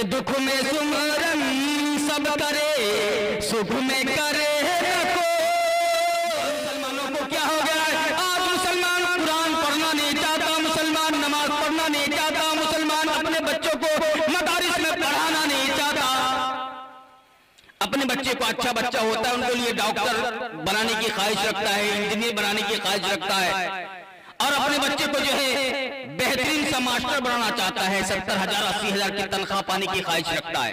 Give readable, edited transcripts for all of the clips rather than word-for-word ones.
दुख में सुमरन सब करे, सुख में करे रखो। मुसलमानों को क्या हो गया? आज मुसलमान कुरान पढ़ना नहीं चाहता, मुसलमान नमाज पढ़ना नहीं चाहता, मुसलमान अपने बच्चों को मदारिस में पढ़ाना नहीं चाहता। अपने बच्चे को अच्छा बच्चा होता है, उनके लिए डॉक्टर बनाने की ख्वाहिश रखता है, इंजीनियर बनाने की ख्वाहिश रखता है, और अपने बच्चे को जो है बेहतरीन सा मास्टर बनाना चाहता है, 70,000 80,000 की तनख्वाह पाने की ख्वाहिश रखता है।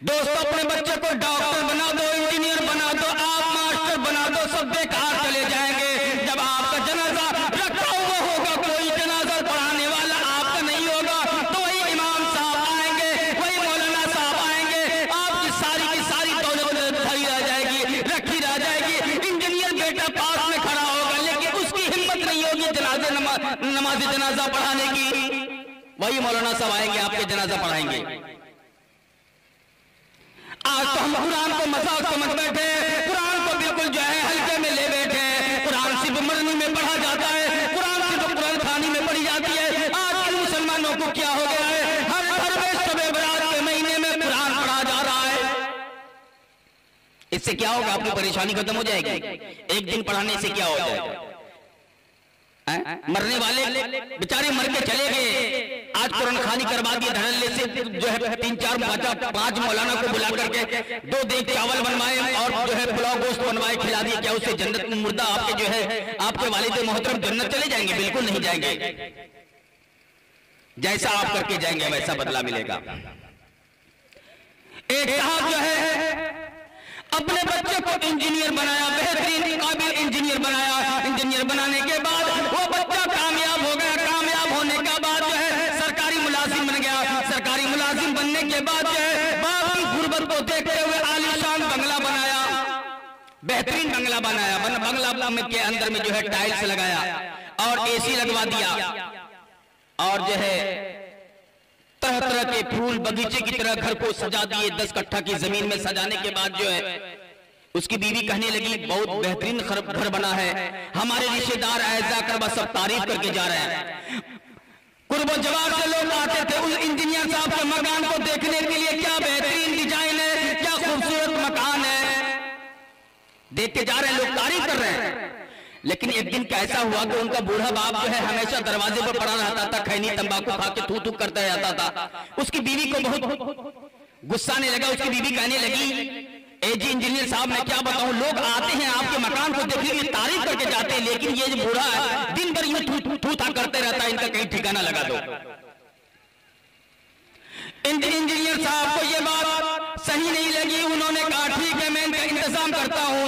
दोस्तों, अपने बच्चे को डॉक्टर बना दो, इंजीनियर बना दो, आप मास्टर बना दो, सब बेकार चले जाएंगे। जब आपका जनाजा रखा हुआ होगा, कोई जनाजा पढ़ाने वाला आपका नहीं होगा, तो वही इमाम साहब आएंगे, वही मौलाना साहब आएंगे, आपकी सारी की सारी दौलत धरी रह जाएगी, रखी रह जाएगी। इंजीनियर बेटा पास में खड़ा होगा, लेकिन उसकी हिम्मत नहीं होगी जनाजे नमाज जनाजा पढ़ाने की। वही मौलाना साहब आएंगे, आपके जनाजा पढ़ाएंगे। आज तो हम कुरान को मजाक समझ बैठे, कुरान को बिल्कुल जो है हल्के में ले बैठे। कुरान सिर्फ मरनी में पढ़ा जाता है, कुरान सिर्फ कुरान खानी में पढ़ी जाती है। आज के मुसलमानों को क्या हो गया है? हर घर में शब बरात के महीने में कुरान पढ़ा जा रहा है। इससे क्या होगा? आपकी परेशानी खत्म हो जाएगी। एक दिन पढ़ाने से क्या हो जाएगा? मरने वाले बेचारे मर के चले गए, आज कुरान खानी करवा दिए धड़ल्ले से, जो है 3-4-5 मौलाना को बुला करके 2 देग चावल बनवाए और जो है पुलाव गोश्त बनवाए खिला दिए। क्या उससे जन्नत में मुर्दा आपके जो है आपके वालिद मोहतरम जन्नत चले जाएंगे? बिल्कुल नहीं जाएंगे। जैसा आप करके जाएंगे वैसा बदला मिलेगा। एक साहब जो है अपने बच्चे को इंजीनियर बनाया, बेहतरीन काबिल इंजीनियर बनाया। इंजीनियर बनाने के बाद वो बच्चा कामयाब हो गया। कामयाब होने के बाद जो है सरकारी मुलाजिम बन गया। सरकारी मुलाजिम बनने के बाद जो है बाप की गुर्बत को देखते हुए आलीशान बंगला बनाया, बेहतरीन बंगला बनाया। बंगला के अंदर में जो है टाइल्स लगाया और एसी लगवा दिया, और जो है तरह तरह के फूल बगीचे की तरह घर को सजा दिए। 10 कट्ठा की जमीन में सजाने के बाद जो है उसकी बीवी कहने लगी, बहुत बेहतरीन घर बना है, हमारे रिश्तेदार ऐसा करवा सब तारीफ करके जा रहे हैं। कुर्ब जवाब से लोग आते थे उस इंजीनियर साहब के मकान को देखने के लिए। क्या बेहतरीन डिजाइन है, क्या खूबसूरत मकान है, देख के जा रहे हैं, लोग तारीफ कर रहे हैं। लेकिन एक दिन कैसा हुआ कि उनका बूढ़ा बाप जो है हमेशा दरवाजे पर पड़ा रहता था, खैनी तंबाकू खा के थू थू करता रहता था। उसकी बीवी को बहुत गुस्सा आने लगा। उसकी बीवी कहने लगी, ए जी इंजीनियर साहब, मैं क्या बताऊं, लोग आते हैं आपके मकान को देखने के लिए, तारीफ करके जाते हैं, लेकिन ये जो बूढ़ा है दिन भर यूं थू था करते रहता है, इनका कहीं ठिकाना लगा दो। इंजीनियर साहब को ये बात सही नहीं लगी। उन्होंने कहा, ठीक है, मैं इनका इंतजाम करता हूँ।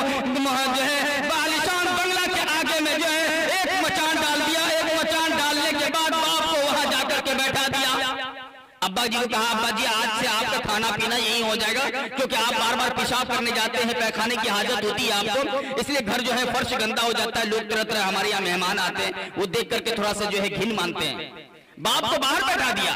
जो है आलीशान बंगला के आगे में जो है एक मचान डाल दिया। एक मचान डालने के बाद बाप को वहां जाकर के बैठा दिया। अब्बा जी को कहा, अब्बा जी आज से आपका खाना पीना यही हो जाएगा, क्योंकि आप बार बार पेशाब करने जाते हैं, पैखाने की हाजत होती है आपको, इसलिए घर जो है फर्श गंदा हो जाता है। लोग तरह तरह हमारे यहाँ मेहमान आते हैं, वो देख करके थोड़ा सा जो है घिन मानते हैं। बाप को बाहर बैठा दिया।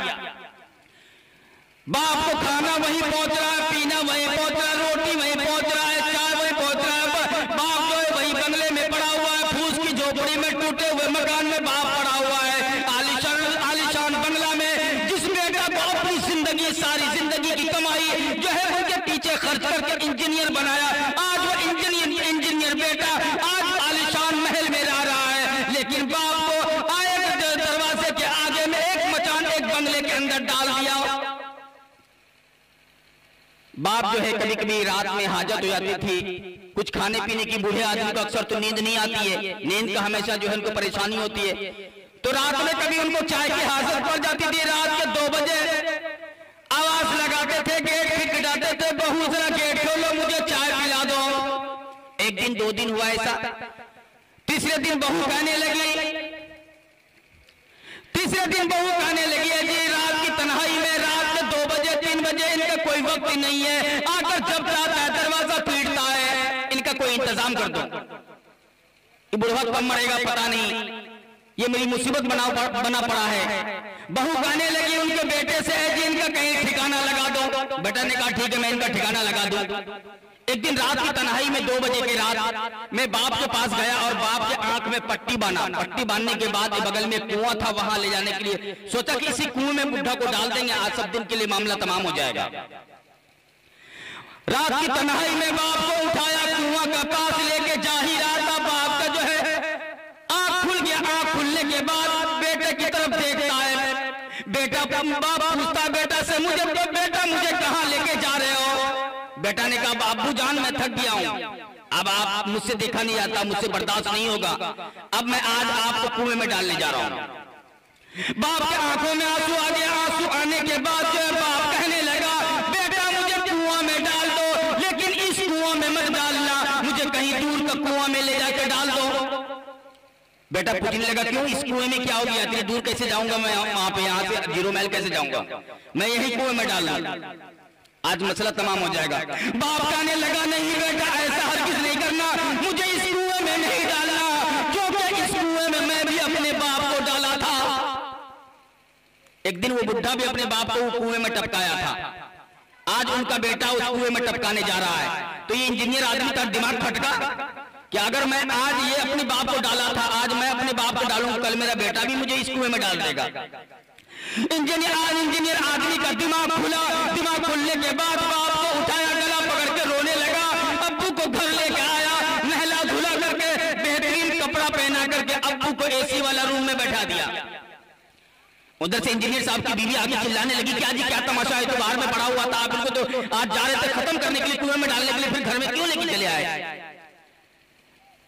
बाप को खाना वहीं पहुंच रहा है, पीना वहीं पहुंच रहा है, रोटी वहीं पहुंच रहा है, चाय वहीं पहुंच रहा है। बाप जो है वही बंगले में पड़ा हुआ है, फूस की झोपड़ी में, टूटे हुए मकान में बाप पड़ा हुआ है। आलीशान बंगला में जिसमें बाप अपनी जिंदगी, सारी जिंदगी की कमाई जो है उनके पीछे खर्च करके इंजीनियर बनाया। आज वो इंजीनियर बेटा आज आलीशान महल में रह रहा है, लेकिन बाप को आए दरवाजे के आगे में एक मचान एक बंगले के अंदर डाल दिया। बाप जो है कभी कभी रात में हाजत हो जाती थी, कुछ खाने पीने की, बूढ़े आदमी को अक्सर तो नींद नहीं आती है, नींद का हमेशा जो है उनको परेशानी होती है, तो रात में कभी उनको चाय की हाजत पड़ जाती थी। रात के 2 बजे आवाज लगाते थे, गेट खटखटाते थे, बहू जरा गेट खोलो, मुझे चाय पिला दो। एक दिन 2 दिन हुआ ऐसा। तीसरे दिन बहू कहने लगी, जी रात की तन्हाई में, रात के 2 बजे 3 बजे इनका कोई वक्त नहीं है, आकर जब चाहता है दरवाजा पीटता है, इनका कोई इंतजाम कर दो। ये बुढ़वा कब मरेगा पता नहीं, ये मेरी मुसीबत बना पड़ा है। बहू कहने लगी उनके बेटे से, जी इनका कहीं ठिकाना लगा दो। बेटा ने कहा, ठीक है, मैं इनका ठिकाना लगा दूं। एक दिन रात की तन्हाई में 2 बजे की रात में बाप के पास गया और बाप के आंख में पट्टी बांधा। पट्टी बांधने के बाद बगल में कुआं था, वहां ले जाने के लिए सोचा कि इसी कुएं में बुढ़ा को डाल देंगे, आज सब दिन के लिए मामला तमाम हो जाएगा। रात की तन्हाई में बाप को उठाया, कुआं का पास लेके जा ही रहा था, बाप का जो है आंख खुल गया। आंख खुलने के बाद बेटे की तरफ देखता है, बेटा बाप पूछता बेटा से, बेटा मुझे कहाँ लेके जा रहे हो? बेटा ने कहा अब्बू जान मैं थक गया हूँ, अब आप मुझसे देखा नहीं जाता, मुझसे बर्दाश्त नहीं होगा, अब मैं आज आपको कुएं में डालने जा रहा हूँ। बाप के आंखों में आंसू आ गया। आंसू आने के बाद जो है बाप कहने लगा बेटा मुझे कुआं में डाल दो, लेकिन इस कुआं में मत डालना, मुझे कहीं दूर का कुआं में ले जाकर डाल दो। बेटा पूछने लगा क्यों, इस कुएं में क्या हो गया, इतनी दूर कैसे जाऊंगा मैं, वहां पे यहाँ से 0 माइल कैसे जाऊंगा, मैं यही कुएं में डालना, आज मसला तमाम हो जाएगा। बाप कहने लगा नहीं बेटा ऐसा हरगिज़ नहीं करना, मुझे इस कुएं में नहीं डालना, क्योंकि इस कुएं में मैं भी अपने बाप को डाला था। एक दिन वो बुढ़ा भी अपने बाप को कुएं में टपकाया था, आज उनका बेटा उस कुएं में टपकाने जा रहा है। तो ये इंजीनियर आदमी का दिमाग फटका कि अगर मैं आज ये अपने बाप को डाला था, आज मैं अपने बाप को डालूंगा, कल मेरा बेटा भी मुझे इस कुएं में डाल देगा। इंजीनियर आदमी का दिमाग खुला। दिमाग खुलने के बाद बाप को उठाया, गला पकड़ के रोने लगा, अब्बू को घर लेके आया, नहला धुला करके बेहतरीन कपड़ा पहना करके अब्बू को एसी वाला रूम में बैठा दिया। उधर से इंजीनियर साहब की बीवी आगे चिल्लाने लगी क्या जी क्या तमाशा है, तो बाहर में पड़ा हुआ था, आप इनको तो आज जा रहे थे खत्म करने के लिए, कुएं में डालने के लिए, फिर घर में क्यों लेके चले आए?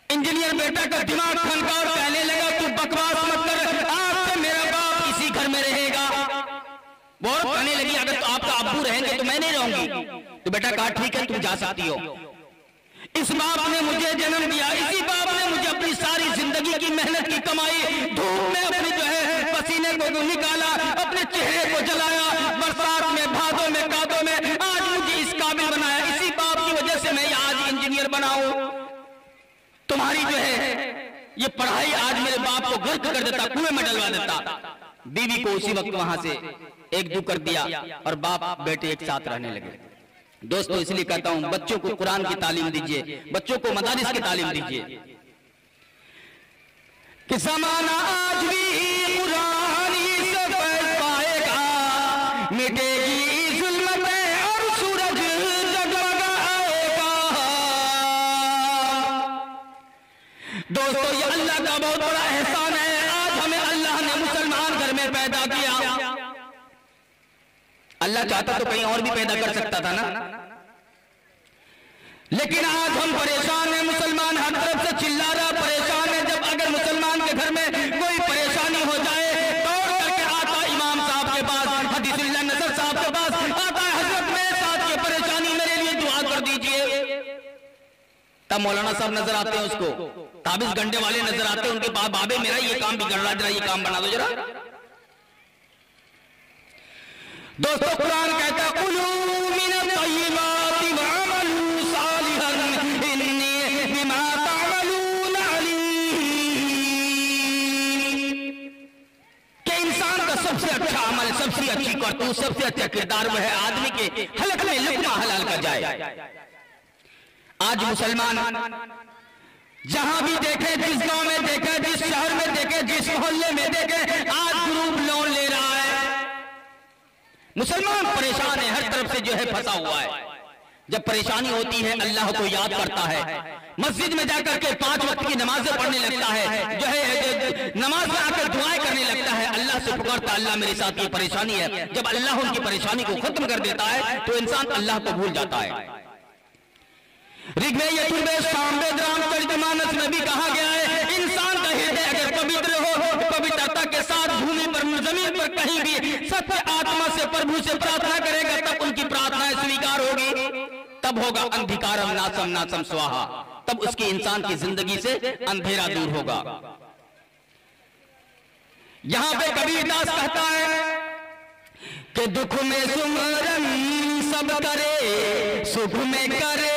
इंजीनियर बेटा का दिमाग खनका और कहने लगा तू बकवास मत कर, आज से मेरा बाप इसी घर में रहेगा। बहुत कहने लगी अगर तो आपका अब्बू रहेंगे तो मैं नहीं रहूंगी। तो बेटा कहा ठीक है तुम जा सकती हो। इस बाप ने मुझे जन्म दिया, इसी बाप ने मुझे अपनी सारी जिंदगी की मेहनत की कमाई धूप में अपने जो है पसीने को निकाला, अपने चेहरे को जलाया, बरसात में भादों में कादों में आज मुझे इस काबिल बनाया, इसी बाप की वजह से मैं आज इंजीनियर बना हूं। तुम्हारी जो है ये पढ़ाई आज मेरे बाप को गर्क कर देता, कुएं में डलवा देता। बीवी को उसी वक्त वहां से एक दो कर दिया और बाप बेटे एक साथ रहने लगे। दोस्तों इसलिए कहता हूं बच्चों को कुरान की तालीम दीजिए, बच्चों को मदारिस की तालीम दीजिए कि ज़माना आज भी कुरान ही से फैज़ पाएगा, मिटेगी ज़ुल्मतें और सूरज जगमगाएगा। दोस्तों ये अल्लाह का बहुत बड़ा एहसान है, आज हमें अल्लाह ने मुसलमान घर में पैदा किया। अल्लाह चाहता तो कहीं और भी पैदा कर सकता था ना, लेकिन आज हम परेशान हैं। मुसलमान हर तरफ से चिल्ला रहा परेशान है। जब अगर मुसलमान के घर में कोई परेशानी हो जाए दौड़ करके आता इमाम साहब के पास, हदीसुल्लाह नसर साहब के पास आता है, हजरत मेरे साथ ये परेशानी मेरे लिए दुआ कर दीजिए। तब मौलाना साहब नजर आते हैं, उसको ताबिज गंडे वाले नजर आते हैं, उनके पास बाबे मेरा ये काम बिगड़ रहा, जरा ये काम बना दो जरा। दोस्तों कुरान कहता है कुलू मिन तय्यिबाति वअमलू सालिहन इन्नी बिमा तअमलून अलीम। कि इंसान का सबसे अच्छा अमल, सबसे अच्छी करतूत, सबसे अच्छा किरदार वह है आदमी के हलक में लुक़मा हलाल का जाए। आज मुसलमान जहां भी देखे, जिस गांव में देखे, जिस शहर में देखे, जिस मोहल्ले में देखे, आज ग्रुप लोन ले रहा है। मुसलमान परेशान है, हर तरफ से जो है फंसा हुआ है। जब परेशानी होती है अल्लाह को याद करता है, मस्जिद में जाकर के 5 वक्त की नमाजें पढ़ने लगता है, जो है नमाज में आकर दुआएं करने लगता है, अल्लाह से पुकारता अल्लाह मेरे साथ ये परेशानी है। जब अल्लाह उनकी परेशानी को खत्म कर देता है तो इंसान अल्लाह को भूल जाता है। ऋग्वेद, यजुर्वेद, सामवेद, रामचरितमानस में भी कहा गया है इंसान का हृदय अगर पवित्र हो, पवित्रता के साथ भूमि पर जमीन पर कहीं भी सत्य आत्मा से प्रभु से प्रार्थना करेगा तब उनकी प्रार्थनाएं स्वीकार होगी, तब होगा अंधिकारम नासम नासम स्वाहा, तब उसकी इंसान की जिंदगी से अंधेरा दूर होगा। यहां पे कबीरदास कहता है कि दुख में सुमरन सब करे, सुख में करे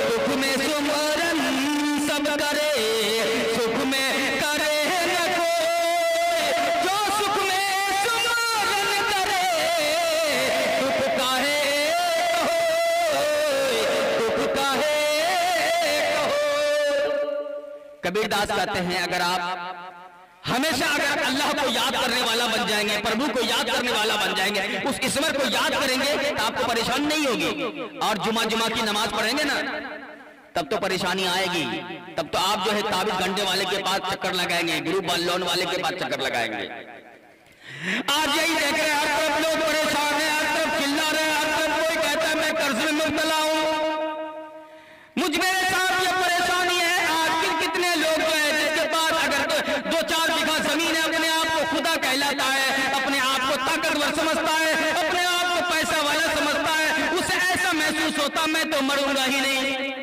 दुख में सुमरन सब करे, सुख में करे न कोई, जो सुख में सुमरन करे दुख काहे कबीरदास कहते हैं अगर आप हमेशा अगर अल्लाह को याद करने वाला बन जाएंगे, प्रभु को याद करने वाला बन जाएंगे, उस ईश्वर को याद करेंगे तो आपको परेशानी नहीं होगी। और जुमा की नमाज पढ़ेंगे ना तब तो परेशानी आएगी। तब तो आप जो है ताबीज गंडे वाले के पास चक्कर लगाएंगे, ग्रुप लोन वाले के पास चक्कर लगाएंगे। आज यही देख रहे हैं, हर तरफ लोग परेशान है, हर तरफ चिल्ला रहे हैं, हर तरफ कोई कहता है मैं कर्ज में मुब्तला हूं। मुझ मेरे साथ ये परेशानी है। आखिर कितने लोग जो है जिसके पास अगर 2-4 बीघा जमीन है, अपने आप को खुदा कहलाता है, अपने आप को ताकतवर समझता है, अपने आप को पैसा वाला समझता है, उसे ऐसा महसूस होता मैं तो मरूंगा ही नहीं।